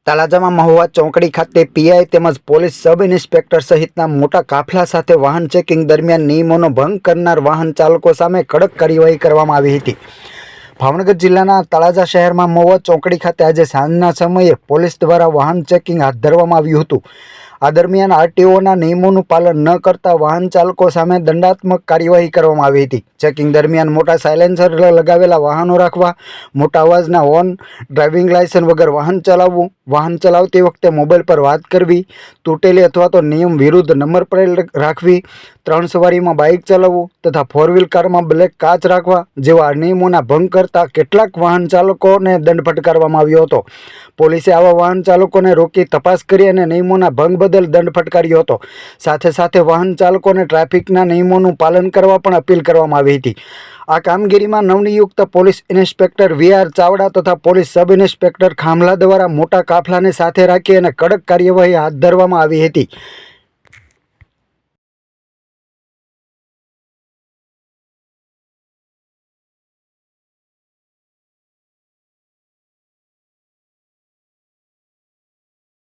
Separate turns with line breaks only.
તળાજામાં મહુવા ચોકડી ખાતે પીઆઈ તેમજ પોલીસ સબ ઇન્સ્પેક્ટર સહિતના મોટા કાફલા સાથે વાહન ચેકિંગ દરમિયાન નિયમોનો ભંગ કરનાર વાહન ચાલકો સામે કડક કાર્યવાહી કરવામાં આવી હતી। ભાવનગર જિલ્લાના તળાજા શહેરમાં મહુવા ચોકડી ખાતે આજે સાંજના સમયે પોલીસ દ્વારા વાહન ચેકિંગ હાથ ધરવામાં આવ્યું હતું। આ દરમિયાન આરટીઓના નિયમોનું પાલન ન કરતા વાહન ચાલકો સામે દંડાત્મક કાર્યવાહી કરવામાં આવી હતી। ચેકિંગ દરમિયાન મોટા સાયલેન્સર લગાવેલા વાહનો રાખવા, મોટા અવાજના હોર્ન, ડ્રાઇવિંગ લાયસન્સ વગર વાહન ચલાવવું, વાહન ચલાવતી વખતે મોબાઈલ પર વાત કરવી, તૂટેલી અથવા તો નિયમ વિરુદ્ધ નંબર પ્લેટ રાખવી, 3 સવારીમાં બાઇક ચલાવવું તથા 4 વ્હીલ કારમાં બ્લેક કાચ રાખવા જેવા નિયમોના ભંગ કરતા કેટલાક વાહન ચાલકોને દંડ ફટકારવામાં આવ્યો હતો। પોલીસે આવા વાહન ચાલકોને રોકી તપાસ કરી અને નિયમોના ભંગ બદલ દંડ ફટકાર્યો હતો। સાથે સાથે વાહન ચાલકોને ટ્રાફિકના નિયમોનું પાલન કરવા પણ અપીલ કરવામાં આવી હતી। આ કામગીરીમાં નવનિયુક્ત પોલીસ ઇન્સ્પેક્ટર વીઆર ચાવડા તથા પોલીસ સબ ઇન્સ્પેક્ટર ખામલા દ્વારા મોટા કાફલાને સાથે રાખી અને કડક કાર્યવાહી હાથ ધરવામાં આવી હતી।